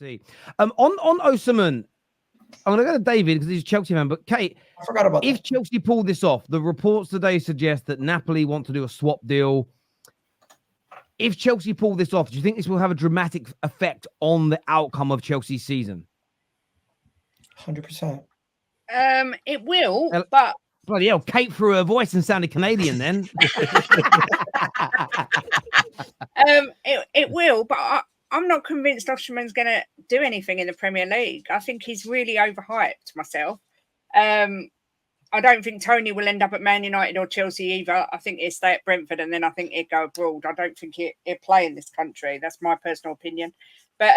see. On Osimhen, I'm going to go to David because he's a Chelsea fan. But Kate, I forgot about if that. Chelsea pull this off, the reports today suggest that Napoli want to do a swap deal. If Chelsea pull this off, do you think this will have a dramatic effect on the outcome of Chelsea's season? 100%. It will, but bloody hell, Kate threw her voice and sounded Canadian then. It will, but I'm not convinced Osimhen's going to do anything in the Premier League. I think he's really overhyped myself. I don't think Tony will end up at Man United or Chelsea either. I think he'll stay at Brentford and then I think he'll go abroad. I don't think he'll play in this country. That's my personal opinion. But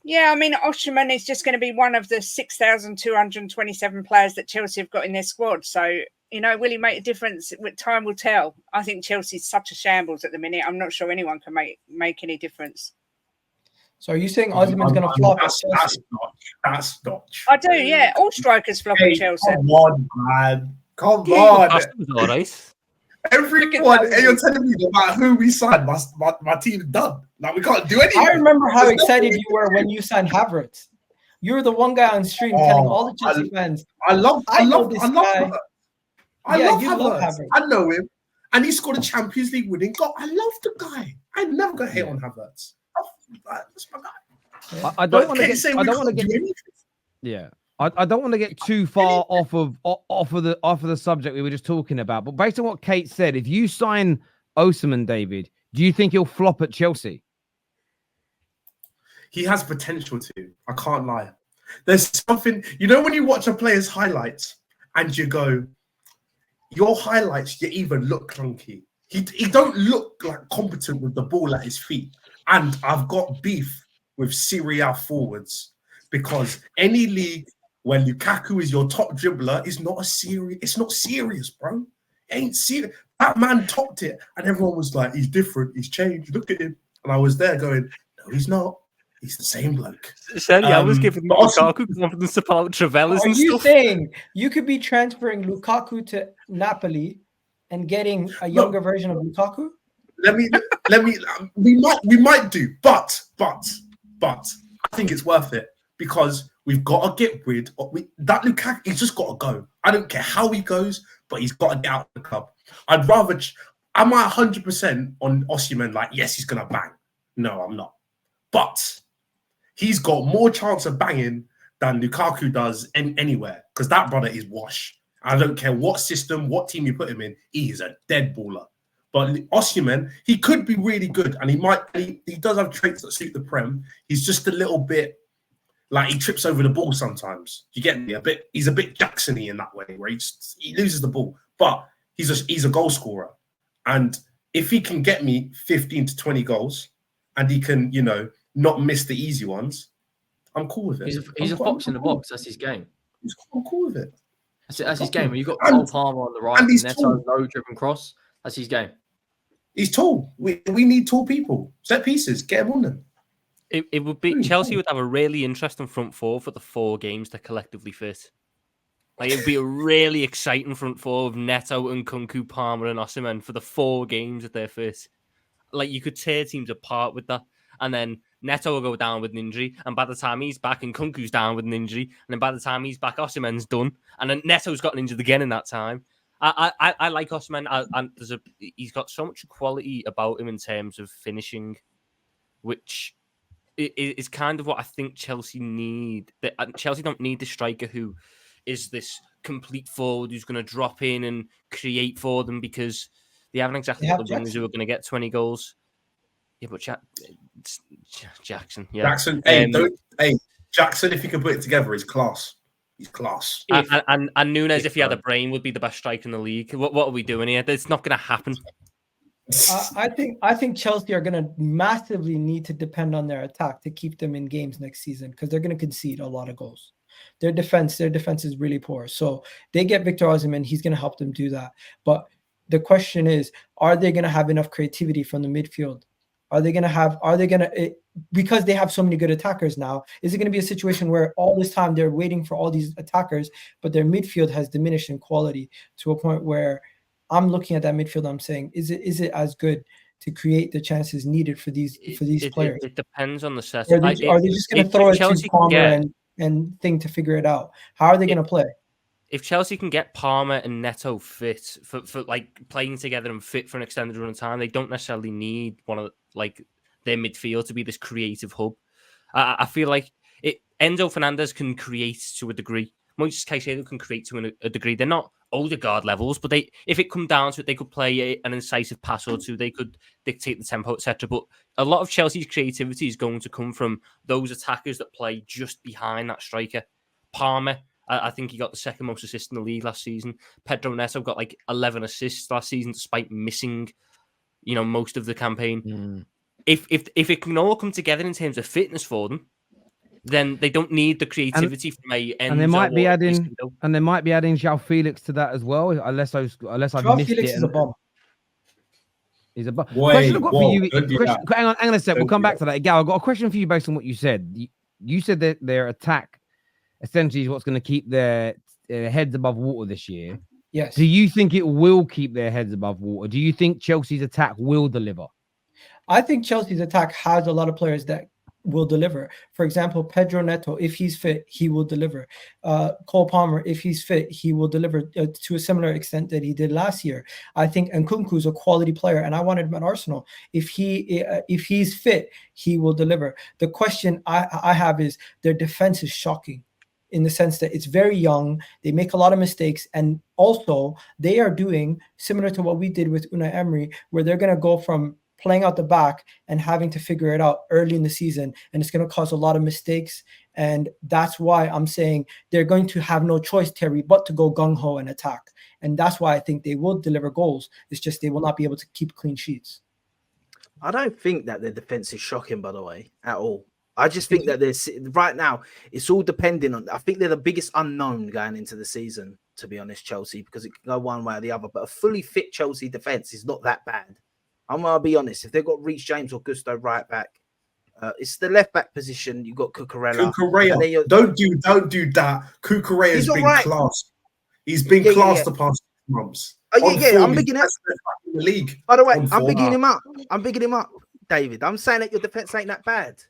yeah, I mean, Osimhen is just going to be one of the 6,227 players that Chelsea have got in their squad. So, you know, will he make a difference? Time will tell. I think Chelsea's such a shambles at the minute. I'm not sure anyone can make any difference. So are you saying Osimhen's going to flop at Chelsea? That's not true. I do, yeah. All strikers flop at Chelsea. Come on, man. Come on. All right. Everyone, and you're telling me about who we signed. My team's done. Like, we can't do anything. I remember how excited you were when you signed Havertz. You were the one guy on stream telling all the Chelsea fans. I love Havertz. Havertz. I know him. And he scored a Champions League winning goal. I love the guy. I never got hate on Havertz. That's my guy. I don't want to get. Yeah. I don't want to get too far off of the subject we were just talking about. But based on what Kate said, if you sign Osimhen, David, do you think he'll flop at Chelsea? He has potential to. I can't lie. There's something, you know, when you watch a player's highlights and you go, your highlights, you even look clunky. He don't look like competent with the ball at his feet. And I've got beef with Serie A forwards because any league where Lukaku is your top dribbler is not it's not serious, bro. It ain't serious. That man topped it and everyone was like, he's different, he's changed, look at him. And I was there going, no, he's not. He's the same bloke. I was giving Lukaku confidence about Travellas and stuff. Are you saying you could be transferring Lukaku to Napoli and getting a younger version of Lukaku? We might do, but I think it's worth it because we've got to get rid of that Lukaku. He's just got to go. I don't care how he goes, but he's got to get out of the club. Am I 100% on Osimhen? Like, yes, he's gonna bang. No, I'm not. But he's got more chance of banging than Lukaku does anywhere because that brother is wash. I don't care what system, what team you put him in. He is a dead baller. But Osimhen, he could be really good, and he does have traits that suit the Prem. He's just a little bit like he trips over the ball sometimes. You get me? He's a bit Jackson-y in that way, where he loses the ball, but he's a goal scorer. And if he can get me 15 to 20 goals, and he can, you know, not miss the easy ones, I'm cool with it. He's a fox in the box. That's his game. I'm cool with it. That's his game. When you've got Cole Palmer on the right, and Neto, low driven cross. That's his game. He's tall. We need tall people. Set pieces. Get him on them. It would be Chelsea would have a really interesting front four for the 4 games they're collectively fit. Like, it'd be a really exciting front four of Neto and Kunku, Palmer and Osimhen for the 4 games that they're fit. Like, you could tear teams apart with that. And then Neto will go down with an injury. And by the time he's back and Kunku's down with an injury. And then by the time he's back, Osimhen's done. And then Neto's gotten injured again in that time. I like Osimhen. And he's got so much quality about him in terms of finishing, which is kind of what I think Chelsea need. Chelsea don't need the striker who is this complete forward who's going to drop in and create for them because they haven't exactly got the wingers who are going to get 20 goals. Yeah, but Jackson. Yeah. Jackson. Jackson, if he can put it together, is class. He's class. And Nunes, if he had a brain, would be the best striker in the league. What are we doing here? It's not going to happen. I think Chelsea are going to massively need to depend on their attack to keep them in games next season because they're going to concede a lot of goals. Their defense is really poor. So they get Victor Osimhen, he's going to help them do that. But the question is, are they going to have enough creativity from the midfield? Because they have so many good attackers now, is it going to be a situation where all this time they're waiting for all these attackers, but their midfield has diminished in quality to a point where I'm looking at that midfield, I'm saying, is it as good to create the chances needed for these players? It depends on the Or setup. are they just going to throw it to Palmer and Thing to figure it out? How are they going to play? If Chelsea can get Palmer and Neto fit for like playing together and fit for an extended run of time, they don't necessarily need one of like their midfield to be this creative hub. I feel like Enzo Fernandez can create to a degree. Moises Caicedo can create to a degree. They're not Odegaard levels, but if it come down to it, they could play an incisive pass or two. They could dictate the tempo, etc. But a lot of Chelsea's creativity is going to come from those attackers that play just behind that striker. Palmer, I think he got the second most assists in the league last season. Pedro Neto got like 11 assists last season, despite missing, most of the campaign. If it can all come together in terms of fitness for them, then they don't need the creativity from a Enzo. And they might be adding João Felix to that as well, unless I missed Felix it. Is a bomb. He's a bomb. Question I've got for you. Hang on a sec. We'll come back to that. Gal, I've got a question for you based on what you said. You said that their attack essentially is what's going to keep their heads above water this year. Yes. Do you think it will keep their heads above water? Do you think Chelsea's attack will deliver? I think Chelsea's attack has a lot of players that will deliver. For example, Pedro Neto, if he's fit, he will deliver. Cole Palmer, if he's fit, he will deliver to a similar extent that he did last year. I think Nkunku is a quality player, and I wanted him at Arsenal. If he's fit, he will deliver. The question I have is their defense is shocking, in the sense that it's very young. They make a lot of mistakes. And also they are doing similar to what we did with Unai Emery, where they're going to go from playing out the back and having to figure it out early in the season. And it's going to cause a lot of mistakes. And that's why I'm saying they're going to have no choice, Terry, but to go gung-ho and attack. And that's why I think they will deliver goals. It's just they will not be able to keep clean sheets. I don't think that their defense is shocking, by the way, at all. I just think that there's right now, it's all depending on, I think they're the biggest unknown going into the season, to be honest, Chelsea, because it can go one way or the other. But a fully fit Chelsea defense is not that bad. I'm going to be honest. If they've got Reece James or Gusto right back, it's the left back position. You've got Cucurella. Don't do that. Cucurella's been classed. He's been classed the past months. I'm bigging him in the league. By the way, I'm bigging him up. I'm bigging him up, David. I'm saying that your defense ain't that bad.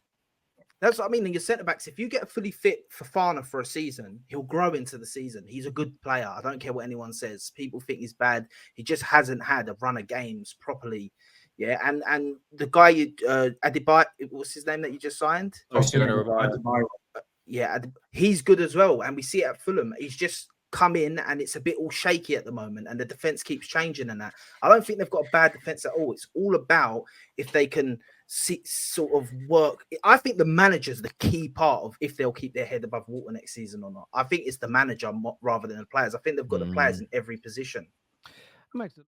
That's what I mean. And your centre backs, if you get a fully fit Fofana for a season, he'll grow into the season. He's a good player. I don't care what anyone says. People think he's bad. He just hasn't had a run of games properly. Yeah, and the guy Adebayo, what's his name that you just signed? Yeah, he's good as well, and we see it at Fulham. He's just come in, and it's a bit all shaky at the moment, and the defense keeps changing. And that I don't think they've got a bad defense at all. It's all about if they can sort of work. I think the manager's the key part of if they'll keep their head above water next season or not. I think it's the manager rather than the players. I think they've got the players in every position.